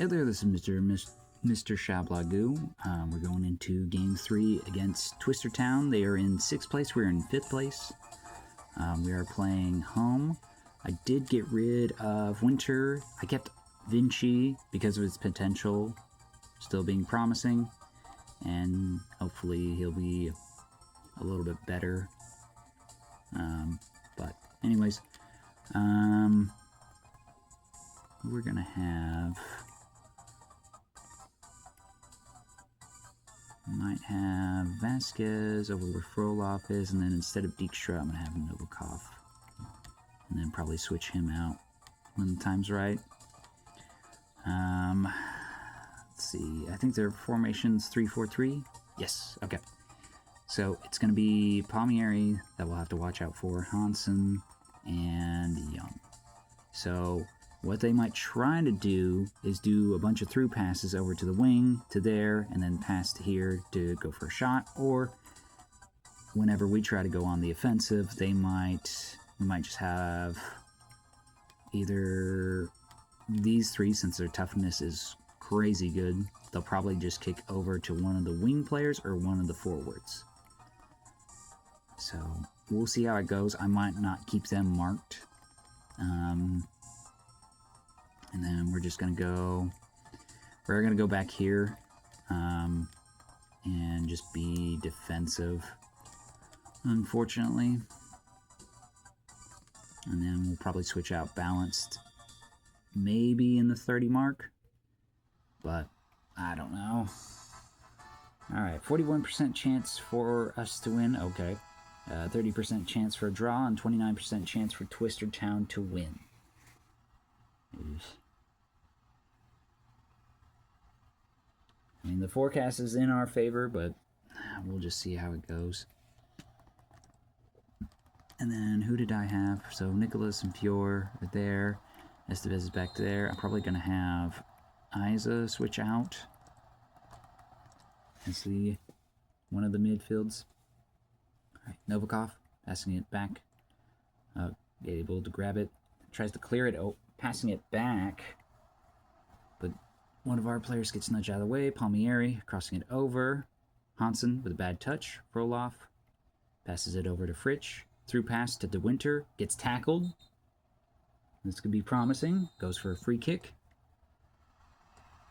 Hey there, this is Mr. Shablagoo. We're going into Game 3 against Twister Town. They are in 6th place, we're in 5th place. We are playing home. I did get rid of Winter. I kept Vinci because of his potential still being promising. And hopefully he'll be a little bit better. But anyways, we're going to have... Might have Vasquez over where Frolov is, and then instead of Dijkstra, I'm going to have Novikov. And then probably switch him out when the time's right. Let's see, I think their formation's 3-4-3. Yes, okay. So it's going to be Palmieri that we'll have to watch out for, Hansen, and Young. So what they might try to do is do a bunch of through passes over to the wing, to there, and then pass to here to go for a shot. Or whenever we try to go on the offensive, we might just have either these three, since their toughness is crazy good, they'll probably just kick over to one of the wing players or one of the forwards. So we'll see how it goes. I might not keep them marked. And then we're just going to go, we're going to go back here and just be defensive, unfortunately. And then we'll probably switch out balanced maybe in the 30 mark, but I don't know. All right, 41% chance for us to win. Okay. 30% chance for a draw and 29% chance for Twister Town to win. I mean, the forecast is in our favor, but we'll just see how it goes. And then, who did I have? So, Nicholas and Fior are there. Estevez is back there. I'm probably going to have Isa switch out as one of the midfields. All right, Novikov passing it back. Able to grab it. Tries to clear it. Oh, passing it back. But one of our players gets nudged out of the way. Palmieri crossing it over. Hansen with a bad touch. Frolov passes it over to Fritsch. Through pass to De Winter. Gets tackled. This could be promising. Goes for a free kick.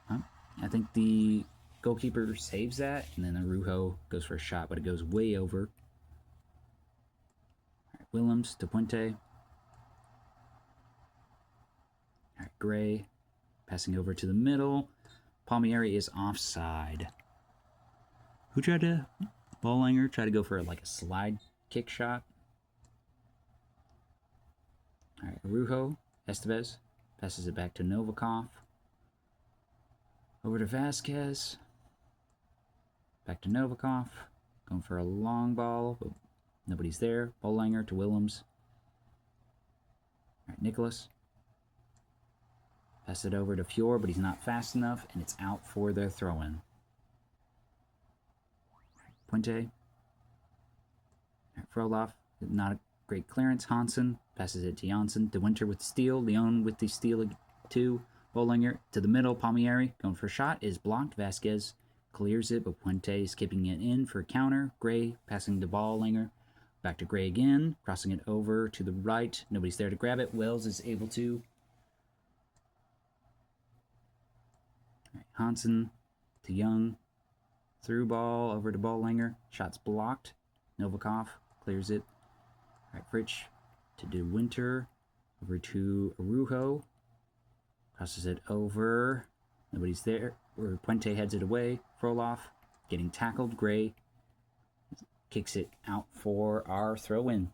I think the goalkeeper saves that. And then Araujo goes for a shot, but it goes way over. All right, Willems to Puente. All right, Gray passing over to the middle. Palmieri is offside. Who tried to... Bollanger tried to go for like a slide kick shot. All right, Araujo, Estevez passes it back to Novikov. Over to Vasquez. Back to Novikov. Going for a long ball, but nobody's there. Bollanger to Willems. All right, Nicholas. Pass it over to Fior, but he's not fast enough, and it's out for their throw-in. Puente. Frolov, not a great clearance. Hansen passes it to Janssen. De Winter with the steal. Leon with the steal too. Bollanger to the middle. Palmieri going for a shot. Is blocked. Vasquez clears it, but Puente is skipping it in for a counter. Gray passing to Bollanger. Back to Gray again. Crossing it over to the right. Nobody's there to grab it. Wells is able to. Right, Hansen to Young. Through ball over to Bollanger. Shots blocked. Novikov clears it. All right, Fritsch to De Winter. Over to Araujo. Crosses it over. Nobody's there. Where Puente heads it away. Frolov getting tackled. Gray kicks it out for our throw-in.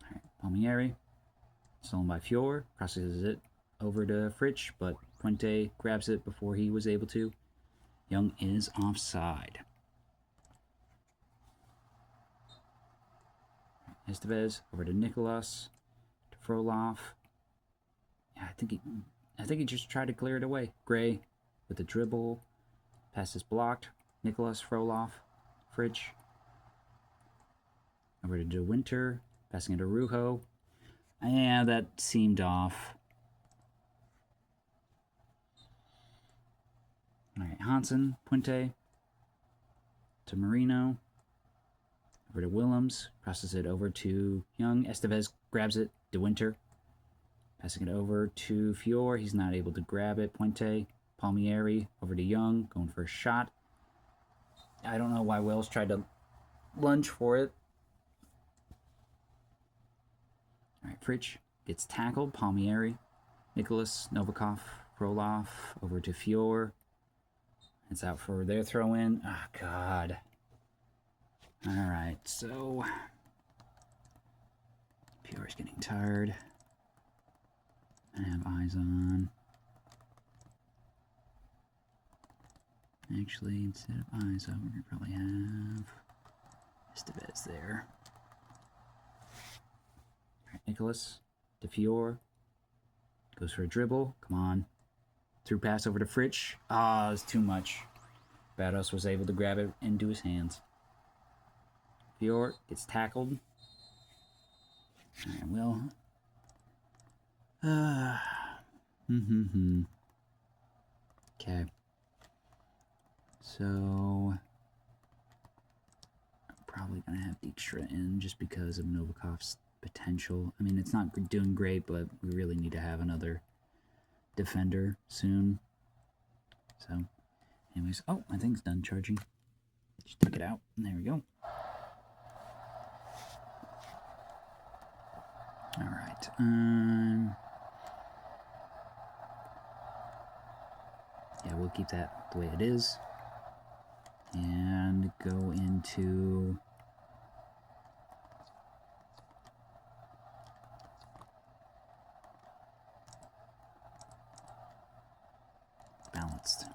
All right, Palmieri. Stolen by Fior. Crosses it over to Fritsch, but Puente grabs it before he was able to. Young is offside. Estevez over to Nicholas, to Frolov. Yeah, I think he just tried to clear it away. Gray with the dribble. Pass is blocked. Nicholas, Frolov, Fritsch. Over to De Winter. Passing it to Araujo. Yeah, that seemed off. All right, Hansen, Puente to Marino. Over to Willems. Crosses it over to Young. Estevez grabs it. De Winter. Passing it over to Fior. He's not able to grab it. Puente. Palmieri. Over to Young. Going for a shot. I don't know why Wells tried to lunge for it. All right, Fritsch gets tackled. Palmieri. Nicholas. Novikov. Roloff. Over to Fior. It's out for their throw-in. Oh, God. All right, so Fior's getting tired. I have eyes on. Actually, instead of eyes on, we're going to probably have Estevez there. All right, Nicholas. De Fior. Goes for a dribble. Come on. Through pass over to Fritsch. Ah, it's too much. Bados was able to grab it into his hands. Fior gets tackled. Alright, well. Okay. So I'm probably gonna have Dijkstra in just because of Novikov's potential. I mean, it's not doing great, but we really need to have another defender soon. So, anyways, oh, my thing's done charging. Just take it out, and there we go. All right. Yeah, we'll keep that the way it is, and go into balanced.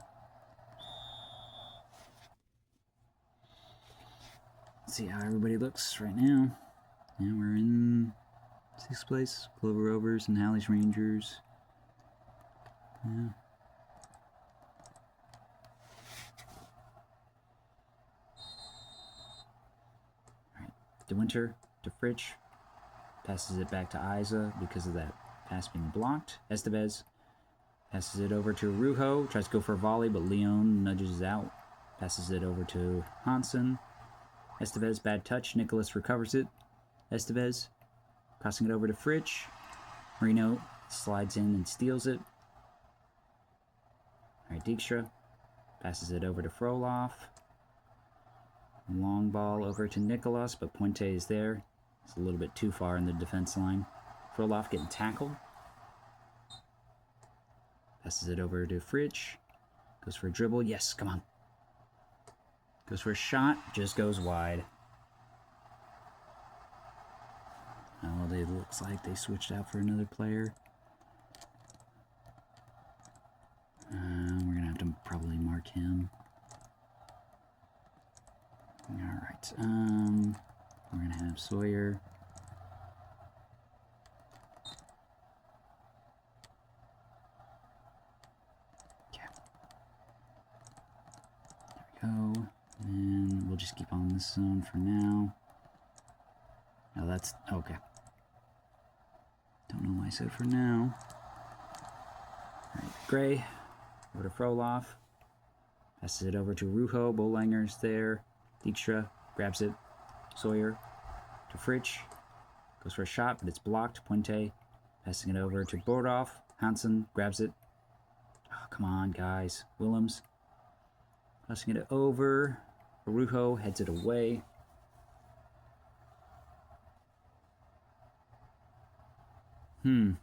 Let's see how everybody looks right now. Yeah, we're in 6th place. Clover Rovers and Halley's Rangers. Yeah. Alright. De Winter to Fritsch. Passes it back to Isa because of that pass being blocked. Estevez passes it over to Rujo. Tries to go for a volley, but Leon nudges out. Passes it over to Hansen. Estevez, bad touch. Nicholas recovers it. Estevez crossing it over to Fritsch. Marino slides in and steals it. Alright, Dijkstra passes it over to Frolov. Long ball over to Nicholas, but Puente is there. It's a little bit too far in the defense line. Frolov getting tackled. Passes it over to Fritsch. Goes for a dribble. Yes, come on. Goes for a shot. Just goes wide. Oh, it looks like they switched out for another player. We're going to have to probably mark him. Alright. We're going to have Sawyer. Okay. There we go. And we'll just keep on this zone for now. Oh, that's... okay. Don't know why I said for now. Alright, Gray. Over to Frolov. Passes it over to Rujo. Bolanger's there. Dijkstra grabs it. Sawyer to Fritsch. Goes for a shot, but it's blocked. Puente passing it over to Bordov. Hansen grabs it. Oh, come on, guys. Willems passing it over. Rujo heads it away. Alright,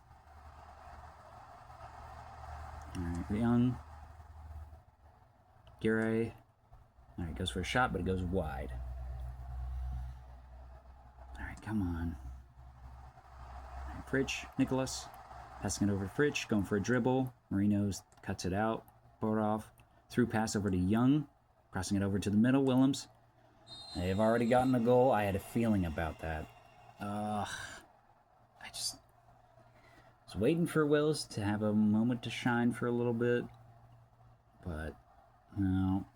Young. Gire. Alright, goes for a shot, but it goes wide. Alright, come on. Alright, Fritsch, Nicholas. Passing it over to Fritsch, going for a dribble. Marinos cuts it out. Borov. Through pass over to Young. Crossing it over to the middle, Willems. They've already gotten a goal. I had a feeling about that. I just was waiting for Wills to have a moment to shine for a little bit. But, no.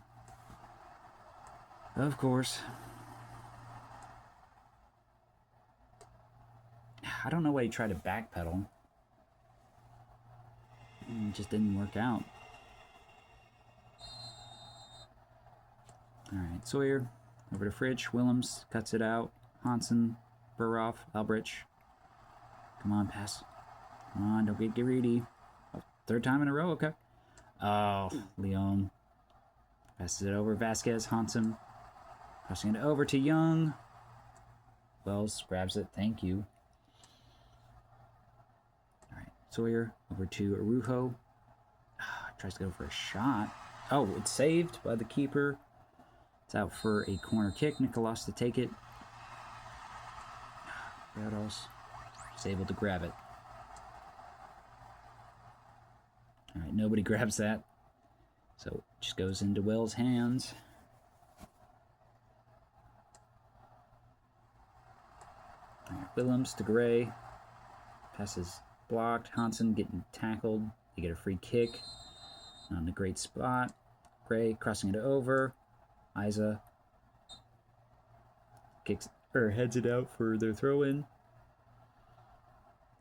Of course. I don't know why he tried to backpedal. It just didn't work out. Alright, Sawyer, over to Fritsch. Willems cuts it out. Hansen, Burroff, Albrich. Come on, pass. Come on, don't get greedy. Oh, third time in a row, okay. Oh, Leon. Passes it over. Vasquez, Hansen. Crossing it over to Young. Wells grabs it. Thank you. Alright, Sawyer over to Arujo. Tries to go for a shot. Oh, it's saved by the keeper. It's out for a corner kick. Nicolas to take it. Rados is able to grab it. Alright, nobody grabs that. So it just goes into Wells' hands. Alright, Willems to Gray. Passes blocked. Hansen getting tackled. They get a free kick. On a great spot. Gray crossing it over. Isa kicks or heads it out for their throw-in.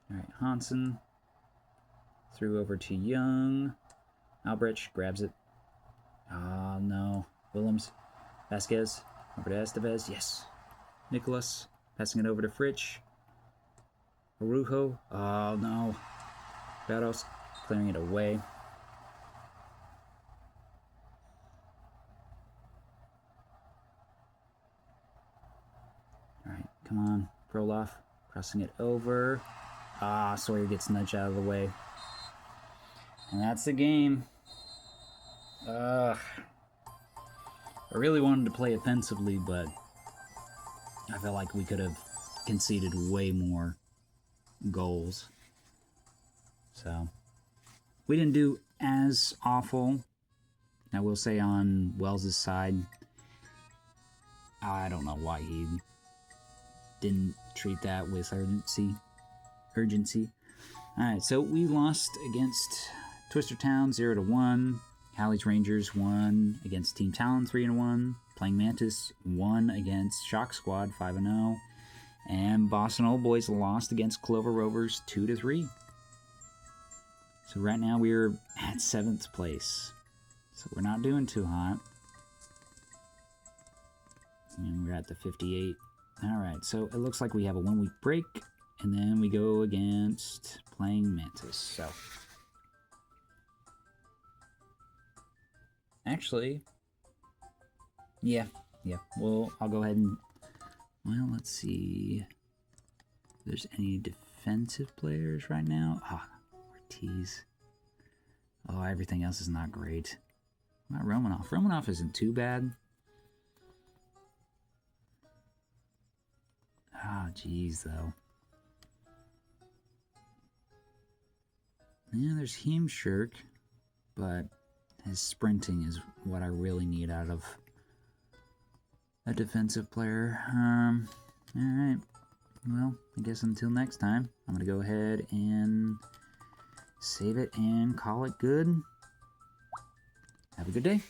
Alright, Hansen threw over to Young. Albrich grabs it. Oh no. Willems. Vasquez over to Estevez. Yes. Nicolas passing it over to Fritsch. Arujo. Oh no. Rados clearing it away. Alright, come on. Roloff crossing it over. Ah, Sawyer gets nudged out of the way. And that's the game. I really wanted to play offensively, but I felt like we could have conceded way more goals. So, we didn't do as awful. I will say on Wells' side, I don't know why he didn't treat that with urgency. Alright, so we lost against Twister Town 0-1. Hallie's Rangers won against Team Talon 3-1. Playing Mantis won against Shock Squad 5-0. And Boston Old Boys lost against Clover Rovers 2-3. So right now we're at 7th place. So we're not doing too hot. And we're at the 58. Alright, so it looks like we have a 1-week break. And then we go against Playing Mantis. So actually, yeah. Well, I'll go ahead and, well, let's see if there's any defensive players right now. Ortiz. Oh, everything else is not great. What about Romanoff? Romanoff isn't too bad. Geez, though. Yeah, there's Heemschirk, but his sprinting is what I really need out of a defensive player. Alright. Well, I guess until next time, I'm going to go ahead and save it and call it good. Have a good day.